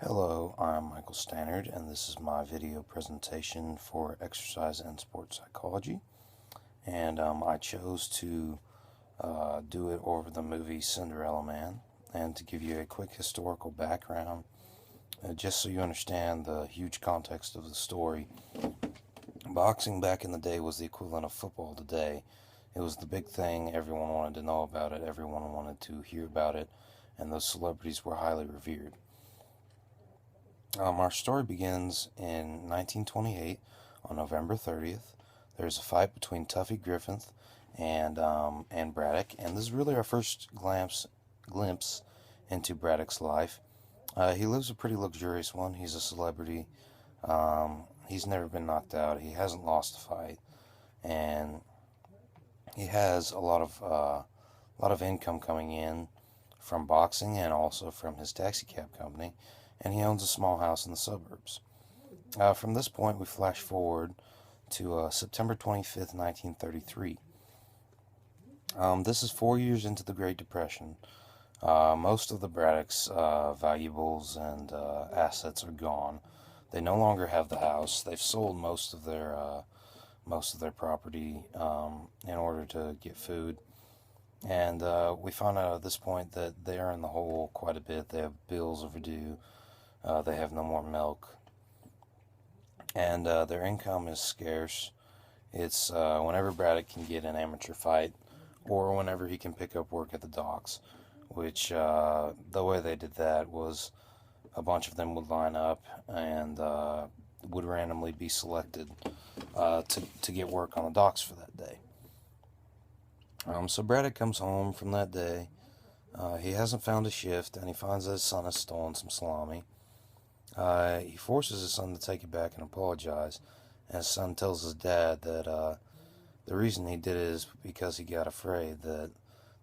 Hello, I'm Michael Stannard, and this is my video presentation for exercise and sports psychology. And I chose to do it over the movie Cinderella Man, and to give you a quick historical background, just so you understand the huge context of the story. Boxing back in the day was the equivalent of football today. It was the big thing, everyone wanted to know about it, everyone wanted to hear about it, and those celebrities were highly revered. Our story begins in 1928 on November 30th. There's a fight between Tuffy Griffith and Braddock, and this is really our first glimpse into Braddock's life. He lives a pretty luxurious one. He's a celebrity. He's never been knocked out. He hasn't lost a fight, and he has a lot of income coming in from boxing and also from his taxi cab company, and he owns a small house in the suburbs. From this point, we flash forward to September 25th, 1933. This is 4 years into the Great Depression. Most of the Braddock's valuables and assets are gone. They no longer have the house. They've sold most of their property in order to get food. And we found out at this point that they're in the hole quite a bit. They have bills overdue. They have no more milk. And their income is scarce. It's whenever Braddock can get an amateur fight, or whenever he can pick up work at the docks, which the way they did that was a bunch of them would line up and would randomly be selected to get work on the docks for that day. So Braddock comes home from that day. He hasn't found a shift, and he finds that his son has stolen some salami. He forces his son to take it back and apologize, and his son tells his dad that the reason he did it is because he got afraid that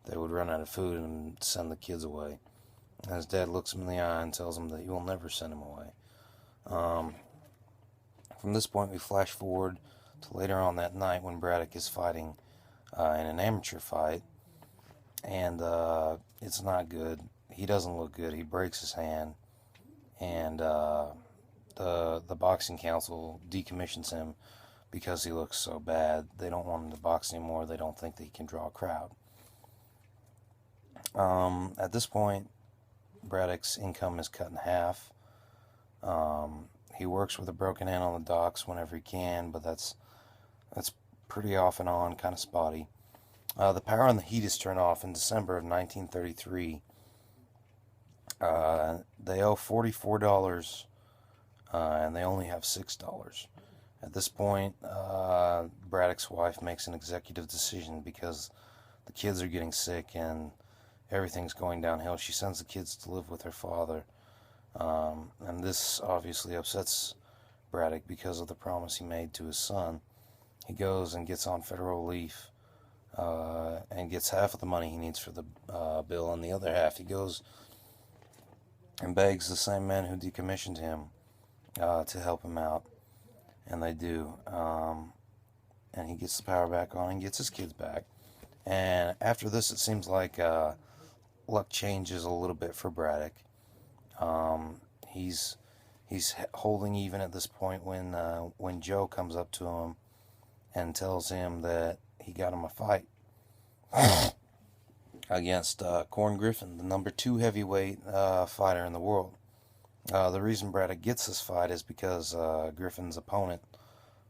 they would run out of food and send the kids away. And his dad looks him in the eye and tells him that he will never send him away. From this point, we flash forward to later on that night when Braddock is fighting in an amateur fight, and it's not good. He doesn't look good. He breaks his hand, and the boxing council decommissions him because he looks so bad. They don't want him to box anymore. They don't think that he can draw a crowd. At this point, Braddock's income is cut in half. He works with a broken hand on the docks whenever he can, but that's pretty off and on, kind of spotty. The power and the heat is turned off in December of 1933. They owe $44, and they only have $6. At this point, Braddock's wife makes an executive decision because the kids are getting sick and everything's going downhill. She sends the kids to live with her father, and this obviously upsets Braddock because of the promise he made to his son. He goes and gets on federal relief and gets half of the money he needs for the bill, and the other half he goes and begs the same men who decommissioned him to help him out, and they do. And he gets the power back on and gets his kids back. And after this, it seems like luck changes a little bit for Braddock. He's holding even at this point when Joe comes up to him and tells him that he got him a fight against Corn Griffin, the number 2 heavyweight fighter in the world. The reason Braddock gets this fight is because Griffin's opponent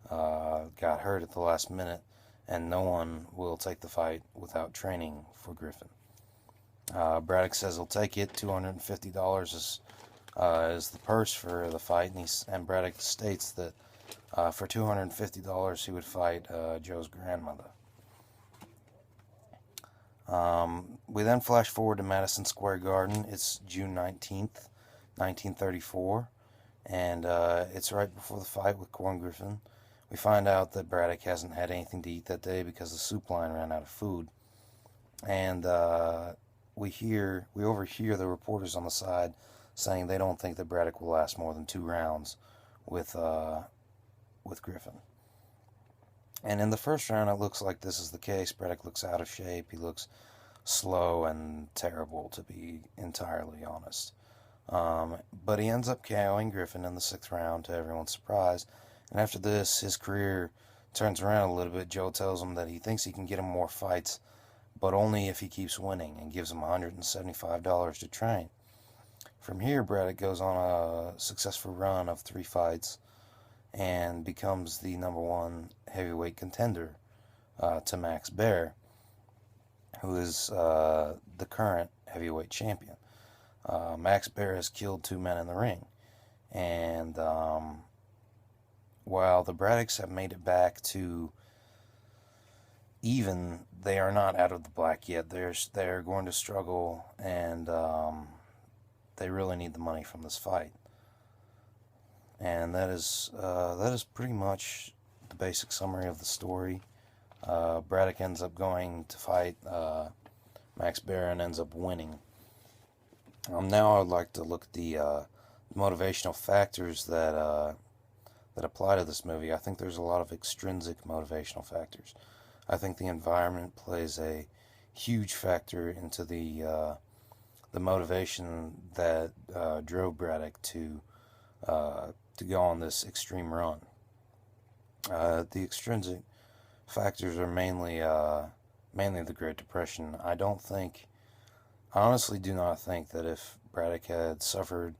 got hurt at the last minute, and no one will take the fight without training for Griffin. Braddock says he'll take it. $250 is the purse for the fight, and Braddock states that for $250 he would fight Joe's grandmother. We then flash forward to Madison Square Garden. It's June 19th, 1934, and it's right before the fight with Corn Griffin. We find out that Braddock hasn't had anything to eat that day because the soup line ran out of food, and we overhear the reporters on the side saying they don't think that Braddock will last more than 2 rounds with Griffin. And in the first round, it looks like this is the case. Braddock looks out of shape. He looks slow and terrible, to be entirely honest. But he ends up KOing Griffin in the 6th round to everyone's surprise. And after this, his career turns around a little bit. Joe tells him that he thinks he can get him more fights, but only if he keeps winning, and gives him $175 to train. From here, Braddock goes on a successful run of 3 fights and becomes the #1 heavyweight contender to Max Baer, who is the current heavyweight champion. Max Baer has killed 2 men in the ring, and while the Braddocks have made it back to even, they are not out of the black yet. They're going to struggle, and they really need the money from this fight. And that is pretty much the basic summary of the story. Braddock ends up going to fight Max Baer and ends up winning. Now I would like to look at the motivational factors that apply to this movie. I think there's a lot of extrinsic motivational factors. I think the environment plays a huge factor into the motivation that drove Braddock to go on this extreme run. The extrinsic factors are mainly the Great Depression. I honestly do not think that if Braddock had suffered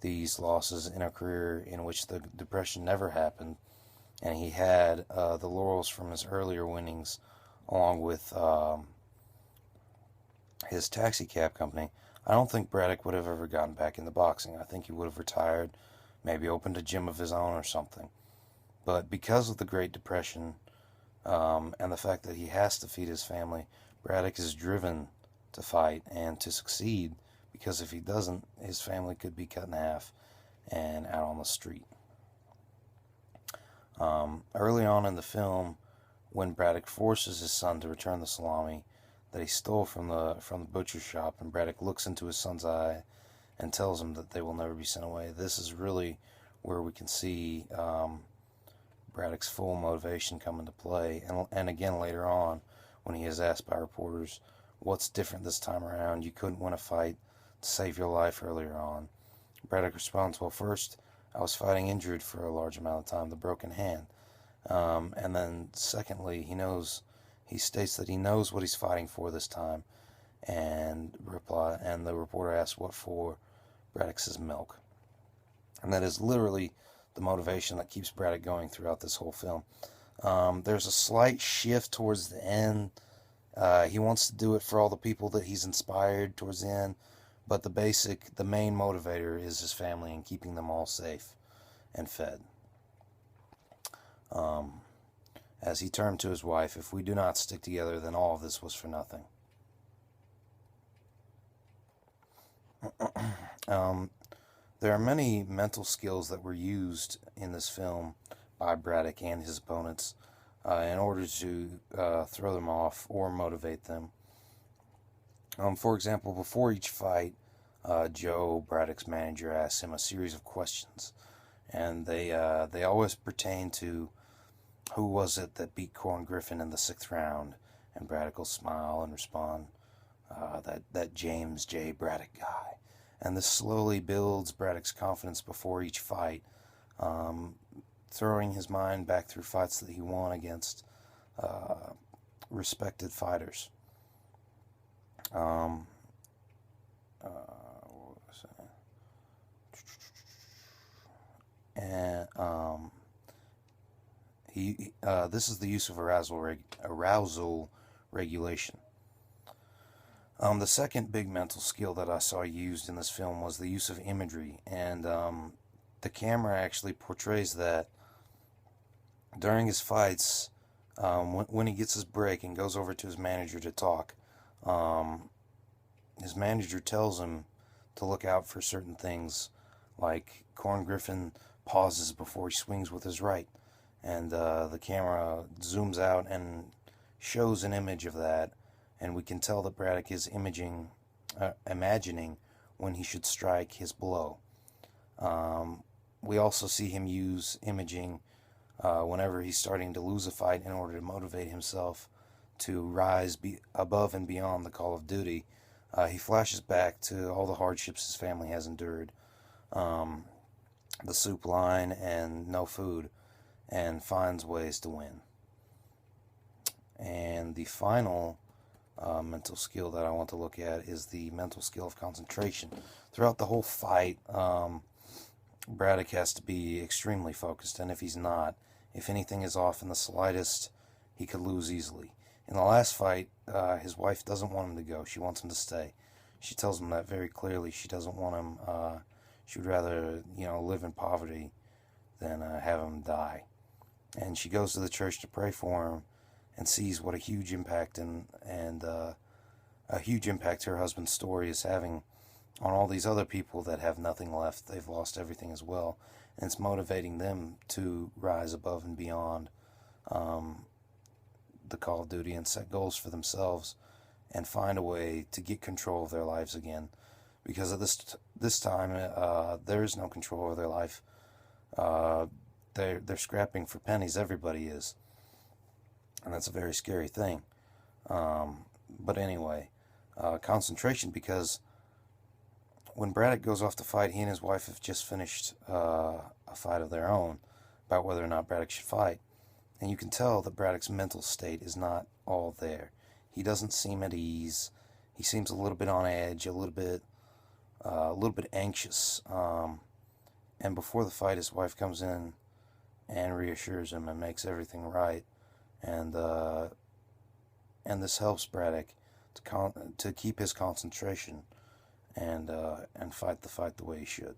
these losses in a career in which the Depression never happened, and he had the laurels from his earlier winnings, along with his taxi cab company, I don't think Braddock would have ever gotten back into boxing. I think he would have retired, maybe opened a gym of his own or something. But because of the Great Depression and the fact that he has to feed his family, Braddock is driven to fight and to succeed, because if he doesn't, his family could be cut in half and out on the street. Early on in the film, when Braddock forces his son to return the salami that he stole from the butcher shop, and Braddock looks into his son's eye and tells him that they will never be sent away, this is really where we can see Braddock's full motivation come into play. And again later on, when he is asked by reporters, what's different this time around? You couldn't win a fight to save your life earlier on. Braddock responds, well, first, I was fighting injured for a large amount of time, the broken hand. And then secondly, he states that he knows what he's fighting for this time, and the reporter asks what for. Braddock says milk. And that is literally the motivation that keeps Braddock going throughout this whole film. There's a slight shift towards the end. He wants to do it for all the people that he's inspired towards the end, but the main motivator is his family and keeping them all safe and fed. As he turned to his wife, if we do not stick together, then all of this was for nothing. There are many mental skills that were used in this film by Braddock and his opponents in order to throw them off or motivate them. For example, before each fight, Joe, Braddock's manager, asks him a series of questions, and they always pertain to who was it that beat Corn Griffin in the 6th round, and Braddock will smile and respond, that James J. Braddock guy. And this slowly builds Braddock's confidence before each fight, throwing his mind back through fights that he won against respected fighters. What was that? And this is the use of arousal regulation. The second big mental skill that I saw used in this film was the use of imagery, and the camera actually portrays that during his fights, when he gets his break and goes over to his manager to talk, his manager tells him to look out for certain things, like Corn Griffin pauses before he swings with his right, and the camera zooms out and shows an image of that, and we can tell that Braddock is imagining when he should strike his blow. We also see him use imaging whenever he's starting to lose a fight in order to motivate himself to rise above and beyond the call of duty He flashes back to all the hardships his family has endured, um, the soup line and no food, and finds ways to win. And the final mental skill that I want to look at is the mental skill of concentration. Throughout the whole fight, Braddock has to be extremely focused, and if he's not, if anything is off in the slightest, he could lose easily. In the last fight, his wife doesn't want him to go. She wants him to stay. She tells him that very clearly. She doesn't want him. She would rather, live in poverty than have him die. And she goes to the church to pray for him, and sees what a huge impact and a huge impact her husband's story is having on all these other people that have nothing left. They've lost everything as well, and it's motivating them to rise above and beyond the Call of Duty and set goals for themselves and find a way to get control of their lives again. Because at this time, there is no control over their life. They're scrapping for pennies. Everybody is, and that's a very scary thing. But anyway, concentration, because when Braddock goes off to fight, he and his wife have just finished a fight of their own about whether or not Braddock should fight. And you can tell that Braddock's mental state is not all there. He doesn't seem at ease. He seems a little bit on edge, a little bit anxious. And before the fight, his wife comes in and reassures him and makes everything right. And this helps Braddock to keep his concentration and fight the fight the way he should.